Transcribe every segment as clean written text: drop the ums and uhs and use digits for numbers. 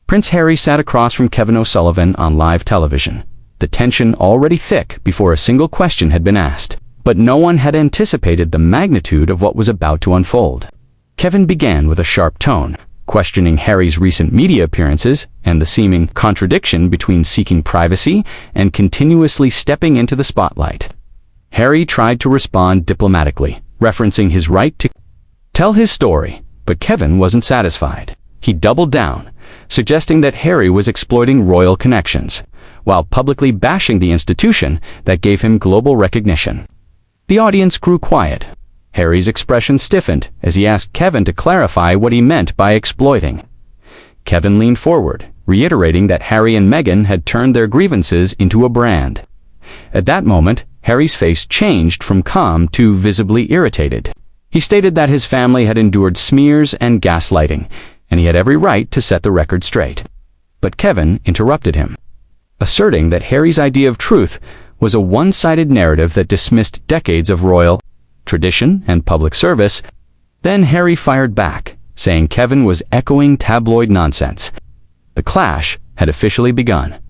Prince Harry sat across from Kevin O'Sullivan on live television, the tension already thick before a single question had been asked. But no one had anticipated the magnitude of what was about to unfold. Kevin began with a sharp tone, questioning Harry's recent media appearances and the seeming contradiction between seeking privacy and continuously stepping into the spotlight. Harry tried to respond diplomatically, referencing his right to tell his story, but Kevin wasn't satisfied. He doubled down, suggesting that Harry was exploiting royal connections, while publicly bashing the institution that gave him global recognition. The audience grew quiet. Harry's expression stiffened as he asked Kevin to clarify what he meant by exploiting. Kevin leaned forward, reiterating that Harry and Meghan had turned their grievances into a brand. At that moment, Harry's face changed from calm to visibly irritated. He stated that his family had endured smears and gaslighting, and he had every right to set the record straight. But Kevin interrupted him, asserting that Harry's idea of truth was a one-sided narrative that dismissed decades of royal tradition and public service. Then Harry fired back, saying Kevin was echoing tabloid nonsense. The clash had officially begun.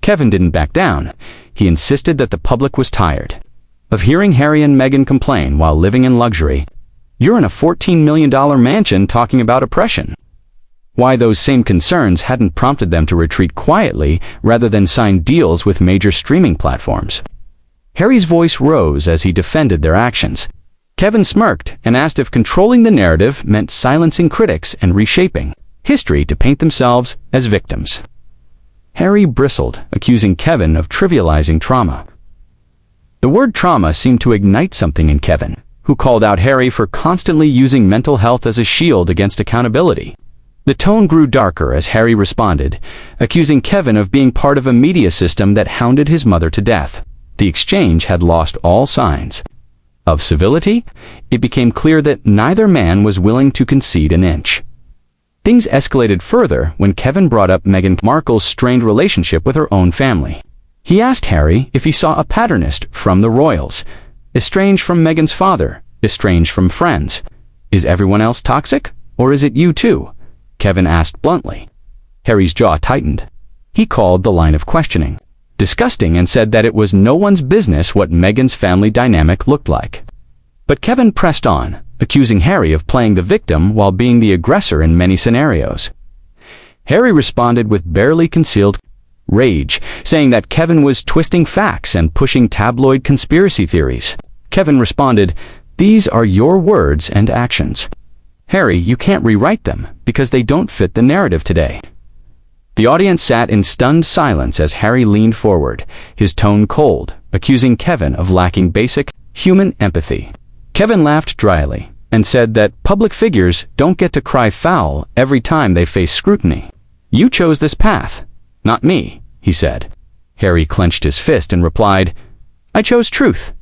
Kevin didn't back down. He insisted that the public was tired of hearing Harry and Meghan complain while living in luxury. "You're in a $14 million mansion talking about oppression." Why those same concerns hadn't prompted them to retreat quietly rather than sign deals with major streaming platforms. Harry's voice rose as he defended their actions. Kevin smirked and asked if controlling the narrative meant silencing critics and reshaping history to paint themselves as victims. Harry bristled, accusing Kevin of trivializing trauma. The word trauma seemed to ignite something in Kevin, who called out Harry for constantly using mental health as a shield against accountability. The tone grew darker as Harry responded, accusing Kevin of being part of a media system that hounded his mother to death. The exchange had lost all signs of civility. It became clear that neither man was willing to concede an inch. Things escalated further when Kevin brought up Meghan Markle's strained relationship with her own family. He asked Harry if he saw a patternist from the royals, estranged from Meghan's father, estranged from friends. "Is everyone else toxic, or is it you too?" Kevin asked bluntly. Harry's jaw tightened. He called the line of questioning disgusting and said that it was no one's business what Meghan's family dynamic looked like. But Kevin pressed on, accusing Harry of playing the victim while being the aggressor in many scenarios. Harry responded with barely concealed rage, saying that Kevin was twisting facts and pushing tabloid conspiracy theories. Kevin responded, "These are your words and actions. Harry, you can't rewrite them because they don't fit the narrative today." The audience sat in stunned silence as Harry leaned forward, his tone cold, accusing Kevin of lacking basic human empathy. Kevin laughed dryly and said that public figures don't get to cry foul every time they face scrutiny. "You chose this path, not me," he said. Harry clenched his fist and replied, "I chose truth."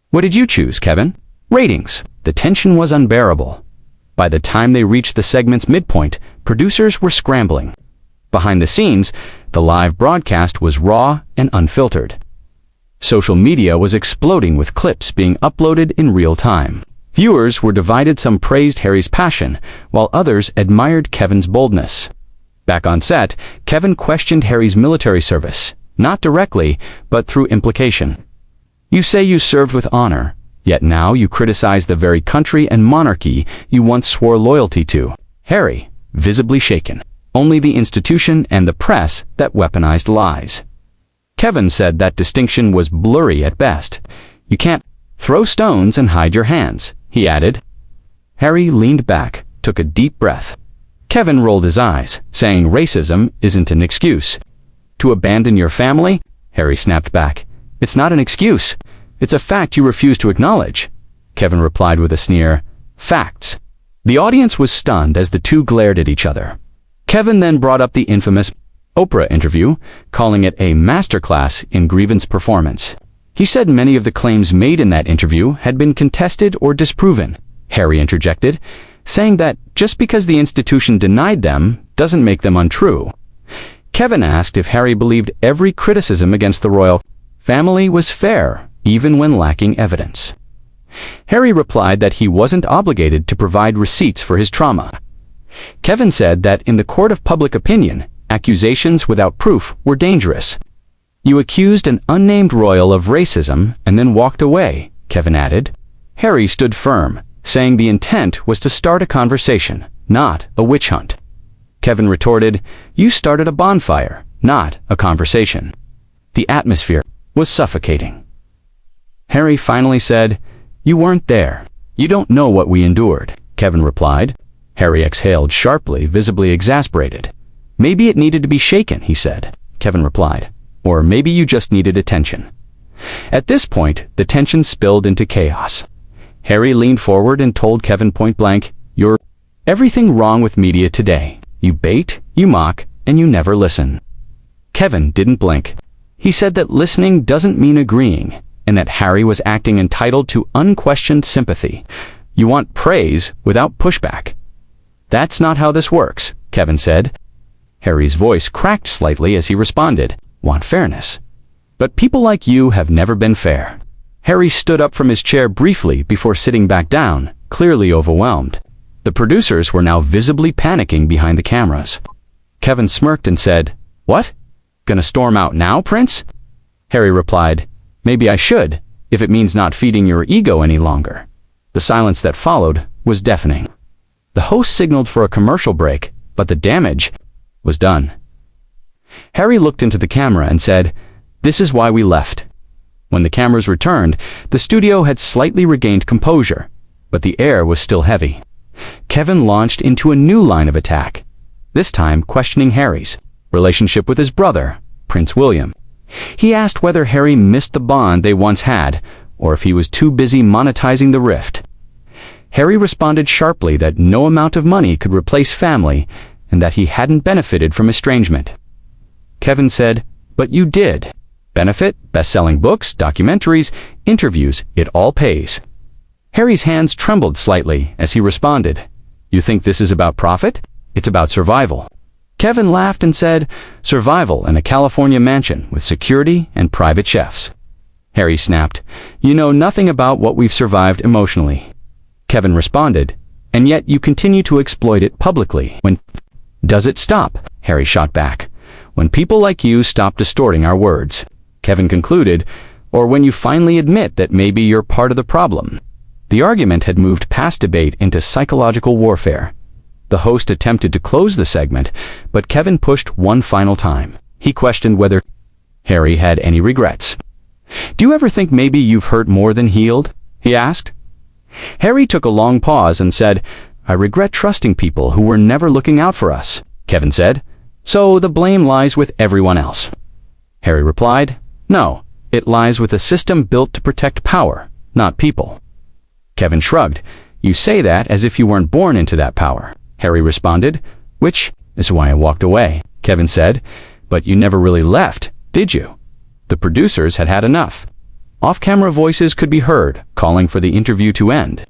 "What did you choose, Kevin?" "Ratings." The tension was unbearable. By the time they reached the segment's midpoint, producers were scrambling. Behind the scenes, the live broadcast was raw and unfiltered. Social media was exploding with clips being uploaded in real time. Viewers were divided. Some praised Harry's passion, while others admired Kevin's boldness. Back on set, Kevin questioned Harry's military service, not directly, but through implication. "You say you served with honor, yet now you criticize the very country and monarchy you once swore loyalty to." Harry, visibly shaken. "Only the institution and the press that weaponized lies." Kevin said that distinction was blurry at best. "You can't throw stones and hide your hands," he added. Harry leaned back, took a deep breath. Kevin rolled his eyes, saying racism isn't an excuse. "To abandon your family?" Harry snapped back. "It's not an excuse. It's a fact you refuse to acknowledge." Kevin replied with a sneer, "Facts." The audience was stunned as the two glared at each other. Kevin then brought up the infamous Oprah interview, calling it a masterclass in grievance performance. He said many of the claims made in that interview had been contested or disproven. Harry interjected, saying that just because the institution denied them doesn't make them untrue. Kevin asked if Harry believed every criticism against the royal family was fair, even when lacking evidence. Harry replied that he wasn't obligated to provide receipts for his trauma. Kevin said that in the court of public opinion, Accusations without proof were dangerous. You accused an unnamed royal of racism and then walked away, Kevin added. Harry stood firm, saying the intent was to start a conversation, not a witch hunt. Kevin retorted, "You started a bonfire, not a conversation." The atmosphere was suffocating. Harry finally said, "You weren't there. You don't know what we endured," Kevin replied. Harry exhaled sharply, visibly exasperated. "Maybe it needed to be shaken," he said, Kevin replied. "Or maybe you just needed attention." At this point, the tension spilled into chaos. Harry leaned forward and told Kevin point blank, "You're everything wrong with media today. You bait, you mock, and you never listen." Kevin didn't blink. He said that listening doesn't mean agreeing, and that Harry was acting entitled to unquestioned sympathy. You want praise without pushback. "That's not how this works," Kevin said. Harry's voice cracked slightly as he responded, "Want fairness. But people like you have never been fair." Harry stood up from his chair briefly before sitting back down, clearly overwhelmed. The producers were now visibly panicking behind the cameras. Kevin smirked and said, "What? Gonna storm out now, Prince?" Harry replied, "Maybe I should, if it means not feeding your ego any longer." The silence that followed was deafening. The host signaled for a commercial break, but the damage was done. Harry looked into the camera and said, "This is why we left." When the cameras returned, the studio had slightly regained composure, but the air was still heavy. Kevin launched into a new line of attack, this time questioning Harry's relationship with his brother, Prince William. He asked whether Harry missed the bond they once had, or if he was too busy monetizing the rift. Harry responded sharply that no amount of money could replace family, and that he hadn't benefited from estrangement. Kevin said, "But you did. Benefit, best-selling books, documentaries, interviews, it all pays." Harry's hands trembled slightly as he responded, "You think this is about profit? It's about survival." Kevin laughed and said, "Survival in a California mansion with security and private chefs." Harry snapped, "You know nothing about what we've survived emotionally." Kevin responded, "And yet you continue to exploit it publicly. When does it stop?" Harry shot back. "When people like you stop distorting our words," Kevin concluded, "or when you finally admit that maybe you're part of the problem." The argument had moved past debate into psychological warfare. The host attempted to close the segment, but Kevin pushed one final time. He questioned whether Harry had any regrets. "Do you ever think maybe you've hurt more than healed?" he asked. Harry took a long pause and said, "I regret trusting people who were never looking out for us," Kevin said. "So the blame lies with everyone else." Harry replied, "No, it lies with a system built to protect power, not people." Kevin shrugged. "You say that as if you weren't born into that power," Harry responded. "Which is why I walked away," Kevin said. "But you never really left, did you?" The producers had had enough. Off-camera voices could be heard, calling for the interview to end.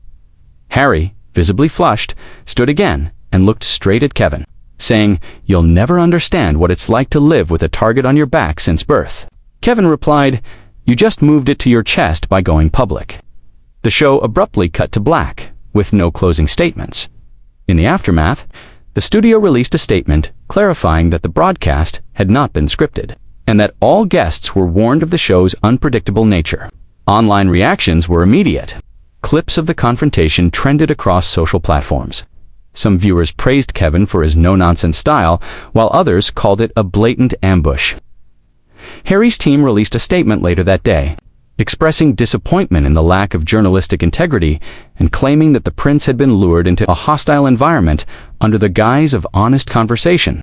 Harry, visibly flushed, stood again and looked straight at Kevin, saying, "You'll never understand what it's like to live with a target on your back since birth." Kevin replied, "You just moved it to your chest by going public." The show abruptly cut to black, with no closing statements. In the aftermath, the studio released a statement clarifying that the broadcast had not been scripted, and that all guests were warned of the show's unpredictable nature. Online reactions were immediate. Clips of the confrontation trended across social platforms. Some viewers praised Kevin for his no-nonsense style, while others called it a blatant ambush. Harry's team released a statement later that day, expressing disappointment in the lack of journalistic integrity and claiming that the prince had been lured into a hostile environment under the guise of honest conversation.